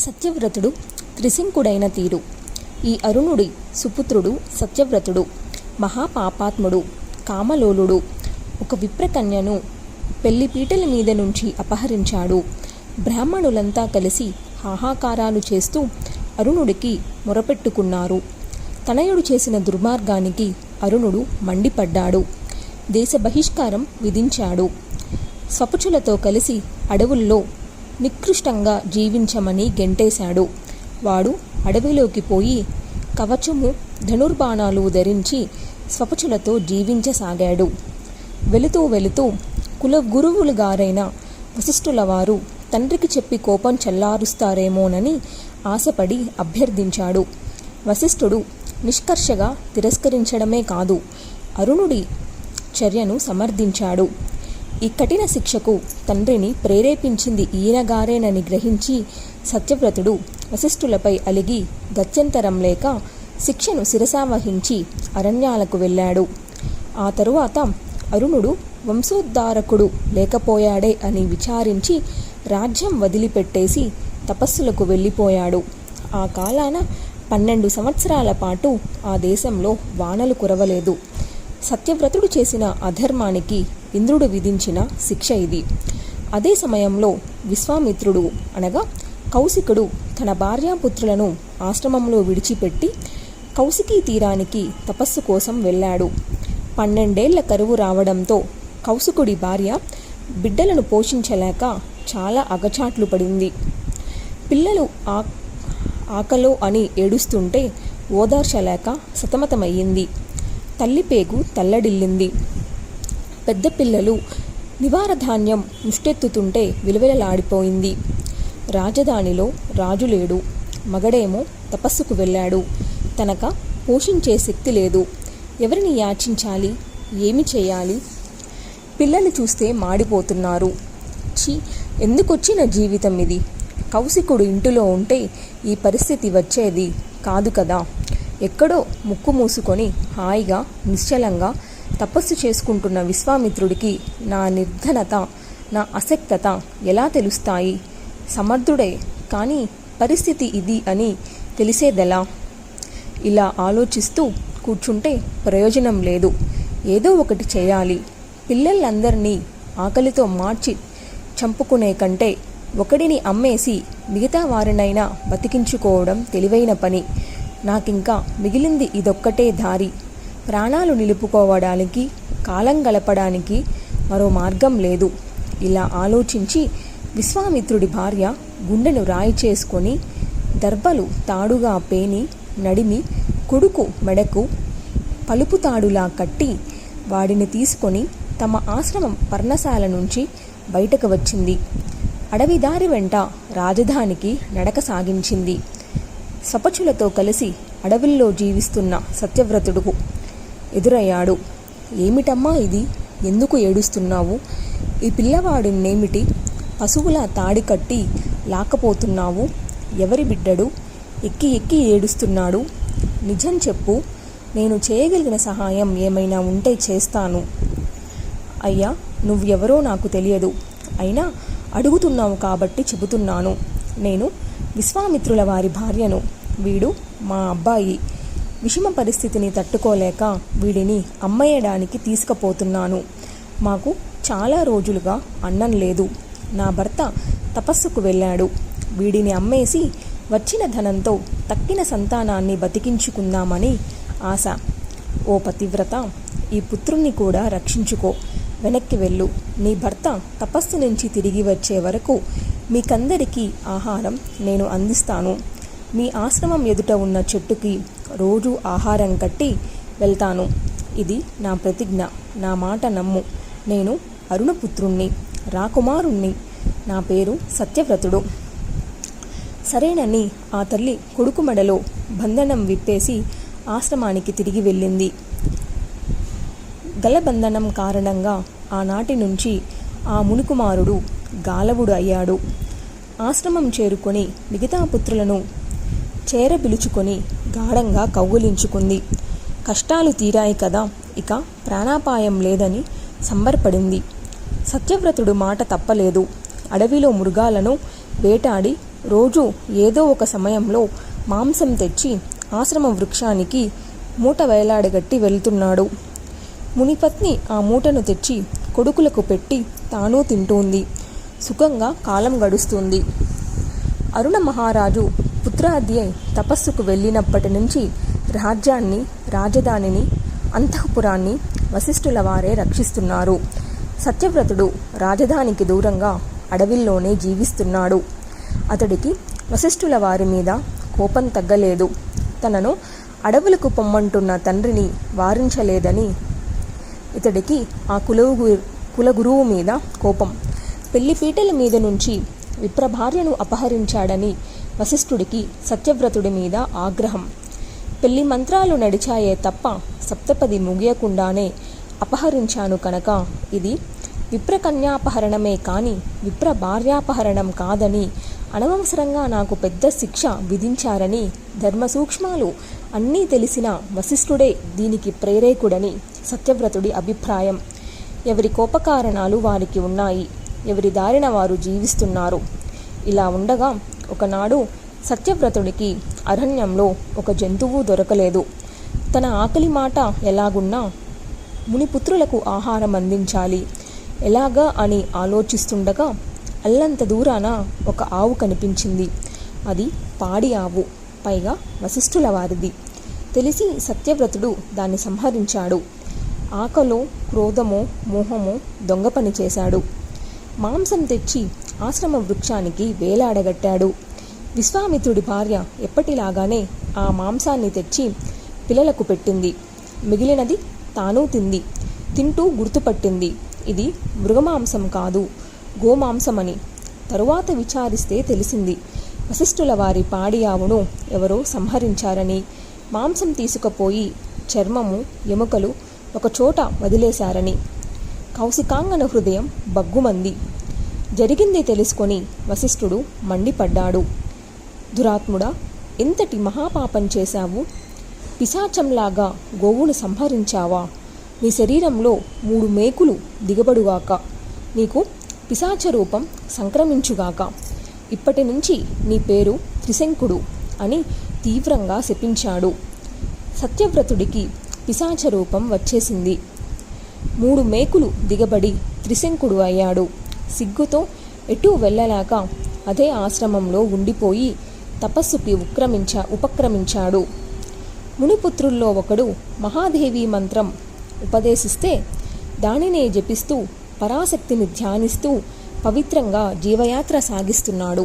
సత్యవ్రతుడు త్రిశంకుడైన తీరు. ఈ అరుణుడి సుపుత్రుడు సత్యవ్రతుడు మహాపాపాత్ముడు, కామలోలుడు. ఒక విప్రకన్యను పెళ్లిపీటల మీద నుంచి అపహరించాడు. బ్రాహ్మణులంతా కలిసి హాహాకారాలు చేస్తూ అరుణుడికి మొరపెట్టుకున్నారు. తనయుడు చేసిన దుర్మార్గానికి అరుణుడు మండిపడ్డాడు. దేశ బహిష్కారం విధించాడు. స్వపుచులతో కలిసి అడవుల్లో నికృష్టంగా జీవించమని గెంటేశాడు. వాడు అడవిలోకి పోయి కవచము, ధనుర్బాణాలు ధరించి స్వపుచులతో జీవించసాగాడు. వెళుతూ వెళుతూ కుల గురువులుగారైన వశిష్ఠుల వారు తండ్రికి చెప్పి కోపం చల్లారుస్తారేమోనని ఆశపడి అభ్యర్థించాడు. వశిష్ఠుడు నిష్కర్షగా తిరస్కరించడమే కాదు, అరుణుడి చర్యను సమర్థించాడు. ఈ కఠిన శిక్షకు తండ్రిని ప్రేరేపించింది ఈయనగారేనని గ్రహించి సత్యవ్రతుడు వశిష్ఠులపై అలిగి గత్యంతరం లేక శిక్షను శిరసావహించి అరణ్యాలకు వెళ్ళాడు. ఆ తరువాత అరుణుడు వంశోద్ధారకుడు లేకపోయాడే అని విచారించి రాజ్యం వదిలిపెట్టేసి తపస్సులకు వెళ్ళిపోయాడు. ఆ కాలాన 12 సంవత్సరాల పాటు ఆ దేశంలో వానలు కురవలేదు. సత్యవ్రతుడు చేసిన అధర్మానికి ఇంద్రుడు విధించిన శిక్ష ఇది. అదే సమయంలో విశ్వామిత్రుడు అనగా కౌశికుడు తన భార్యాపుత్రులను ఆశ్రమంలో విడిచిపెట్టి కౌశికీ తీరానికి తపస్సు కోసం వెళ్ళాడు. 12 ఏళ్ల కరువు రావడంతో కౌశికుడి భార్య బిడ్డలను పోషించలేక చాలా అగచాట్లు పడింది. పిల్లలు ఆకలో అని ఏడుస్తుంటే ఓదార్చలేక సతమతమయ్యింది. తల్లిపేగు తల్లడిల్లింది. పెద్ద పిల్లలు నివారధాన్యం ముష్టెత్తుతుంటే విలువెలలాడిపోయింది. రాజధానిలో రాజు లేడు. మగడేమో తపస్సుకు వెళ్ళాడు. తనక పోషించే శక్తి లేదు. ఎవరిని యాచించాలి? ఏమి చేయాలి? పిల్లలు చూస్తే మాడిపోతున్నారు. ఛీ, ఎందుకొచ్చిన జీవితం ఇది? కౌశికుడు ఇంటిలో ఉంటే ఈ పరిస్థితి వచ్చేది కాదు కదా. ఎక్కడో ముక్కు మూసుకొని హాయిగా నిశ్చలంగా తపస్సు చేసుకుంటున్న విశ్వామిత్రుడికి నా నిర్ధనత, నా అశక్తత ఎలా తెలుస్తాయి? సమర్థుడే కానీ పరిస్థితి ఇది అని తెలిసేదెలా? ఇలా ఆలోచిస్తూ కూర్చుంటే ప్రయోజనం లేదు. ఏదో ఒకటి చేయాలి. పిల్లలందరినీ ఆకలితో మార్చి చంపుకునే కంటే ఒకడిని అమ్మేసి మిగతా వారినైనా బతికించుకోవడం తెలివైన పని. నాకింకా మిగిలింది ఇదొక్కటే దారి. ప్రాణాలు నిలుపుకోవడానికి, కాలం గడపడానికి మరో మార్గం లేదు. ఇలా ఆలోచించి విశ్వామిత్రుడి భార్య గుండెను రాయి చేసుకొని దర్భలు తాడుగా పేని నడిమి కొడుకు మెడకు పలుపు తాడులా కట్టి వాడిని తీసుకొని తమ ఆశ్రమం పర్ణశాల నుంచి బయటకు వచ్చింది. అడవి దారి వెంట రాజధానికి నడక సాగించింది. స్వపచులతో కలిసి అడవుల్లో జీవిస్తున్న సత్యవ్రతుడుకు ఎదురయ్యాడు. ఏమిటమ్మా ఇది? ఎందుకు ఏడుస్తున్నావు? ఈ పిల్లవాడినేమిటి పశువులా తాడి కట్టి లాక్కపోతున్నావు? ఎవరి బిడ్డడు? ఎక్కి ఎక్కి ఏడుస్తున్నాడు. నిజం చెప్పు. నేను చేయగలిగిన సహాయం ఏమైనా ఉంటే చేస్తాను. అయ్యా, నువ్వెవరో నాకు తెలియదు. అయినా అడుగుతున్నావు కాబట్టి చెబుతున్నాను. నేను విశ్వామిత్రుల వారి భార్యను. వీడు మా అబ్బాయి. విషమ పరిస్థితిని తట్టుకోలేక వీడిని అమ్మేయడానికి తీసుకుపోతున్నాను. మాకు చాలా రోజులుగా అన్నం లేదు. నా భర్త తపస్సుకు వెళ్ళాడు. వీడిని అమ్మేసి వచ్చిన ధనంతో తక్కిన సంతానాన్ని బతికించుకుందామని ఆశ. ఓ పతివ్రత, ఈ పుత్రుణ్ణి కూడా రక్షించుకో. వెనక్కి వెళ్ళు. నీ భర్త తపస్సు నుంచి తిరిగి వచ్చే వరకు మీకందరికీ ఆహారం నేను అందిస్తాను. మీ ఆశ్రమం ఎదుట ఉన్న చెట్టుకి రోజు ఆహారం కట్టి వెళ్తాను. ఇది నా ప్రతిజ్ఞ. నా మాట నమ్ము. నేను అరుణపుత్రుణ్ణి, రాకుమారుణ్ణి. నా పేరు సత్యవ్రతుడు. సరేనని ఆ తల్లి కొడుకు మెడలో బంధనం విప్పేసి ఆశ్రమానికి తిరిగి వెళ్ళింది. గలబంధనం కారణంగా ఆనాటి నుంచి ఆ మునికుమారుడు గాలవుడు అయ్యాడు. ఆశ్రమం చేరుకొని మిగతా పుత్రులను చేరబిలుచుకొని గాఢంగా కౌగులించుకుంది. కష్టాలు తీరాయి కదా, ఇక ప్రాణాపాయం లేదని సంబరపడింది. సత్యవ్రతుడు మాట తప్పలేదు. అడవిలో మృగాలను వేటాడి రోజు ఏదో ఒక సమయంలో మాంసం తెచ్చి ఆశ్రమ వృక్షానికి మూట వేలాడగట్టి వెళ్తున్నాడు. మునిపత్ని ఆ మూటను తెచ్చి కొడుకులకు పెట్టి తాను తింటోంది. సుఖంగా కాలం గడుస్తుంది. అరుణ మహారాజు పుత్రాద్యై తపస్సుకు వెళ్ళినప్పటి నుంచి రాజ్యాన్ని, రాజధానిని, అంతఃపురాన్ని వశిష్ఠుల వారే రక్షిస్తున్నారు. సత్యవ్రతుడు రాజధానికి దూరంగా అడవిల్లోనే జీవిస్తున్నాడు. అతడికి వశిష్ఠుల వారి మీద కోపం తగ్గలేదు. తనను అడవులకు పొమ్మంటున్న తండ్రిని వారించలేదని ఇతడికి ఆ కులగురువు మీద కోపం. పెళ్లిపీటల మీద నుంచి విప్రభార్యను అపహరించాడని వశిష్ఠుడికి సత్యవ్రతుడి మీద ఆగ్రహం. పెళ్లి మంత్రాలు నడిచాయే తప్ప సప్తపది ముగియకుండానే అపహరించాను కనుక ఇది విప్రకన్యాపహరణమే కాని విప్రభార్యాపహరణం కాదని, అనవసరంగా నాకు పెద్ద శిక్ష విధించారని ధర్మ సూక్ష్మాలు అన్నీ తెలిసిన వశిష్ఠుడే దీనికి ప్రేరేకుడని సత్యవ్రతుడి అభిప్రాయం. ఎవరి కోపకారణాలు వారికి ఉన్నాయి. ఎవరి దారిన వారు జీవిస్తున్నారు. ఇలా ఉండగా ఒకనాడు సత్యవ్రతుడికి అరణ్యంలో ఒక జంతువు దొరకలేదు. తన ఆకలి మాట ఎలాగున్నా మునిపుత్రులకు ఆహారం అందించాలి ఎలాగా అని ఆలోచిస్తుండగా అల్లంత దూరాన ఒక ఆవు కనిపించింది. అది పాడి ఆవు, పైగా వశిష్ఠుల వారిది. తెలిసి సత్యవ్రతుడు దాన్ని సంహరించాడు. ఆకలో, క్రోధమో, మోహమో దొంగ పని చేశాడు. మాంసం తెచ్చి ఆశ్రమ వృక్షానికి వేలాడగట్టాడు. విశ్వామిత్రుడి భార్య ఎప్పటిలాగానే ఆ మాంసాన్ని తెచ్చి పిల్లలకు పెట్టింది. మిగిలినది తాను తింది. తింటూ గుర్తుపట్టింది, ఇది మృగమాంసం కాదు, గోమాంసమని. తరువాత విచారిస్తే తెలిసింది వశిష్ఠుల వారి పాడి ఆవును ఎవరో సంహరించారని. మాంసం తీసుకుపోయి చర్మము, ఎముకలు ఒకచోట వదిలేశారని. కౌశికాంగన హృదయం బగ్గుమంది. జరిగింది తెలుసుకొని వశిష్ఠుడు మండిపడ్డాడు. దురాత్ముడా, ఎంతటి మహాపాపం చేశావు? పిశాచంలాగా గోవును సంహరించావా? నీ శరీరంలో 3 మేకులు దిగబడుగాక. నీకు పిశాచ రూపం సంక్రమించుగాక. ఇప్పటి నుంచి నీ పేరు త్రిశంకుడు అని తీవ్రంగా శపించాడు. సత్యవ్రతుడికి పిశాచ రూపం వచ్చేసింది. 3 మేకులు దిగబడి త్రిశంకుడు అయ్యాడు. సిగ్గుతో ఎటూ వెళ్ళలేక అదే ఆశ్రమంలో ఉండిపోయి తపస్సుకి ఉపక్రమించాడు. మునిపుత్రుల్లో ఒకడు మహాదేవి మంత్రం ఉపదేశిస్తే దానినే జపిస్తూ పరాశక్తిని ధ్యానిస్తూ పవిత్రంగా జీవయాత్ర సాగిస్తున్నాడు.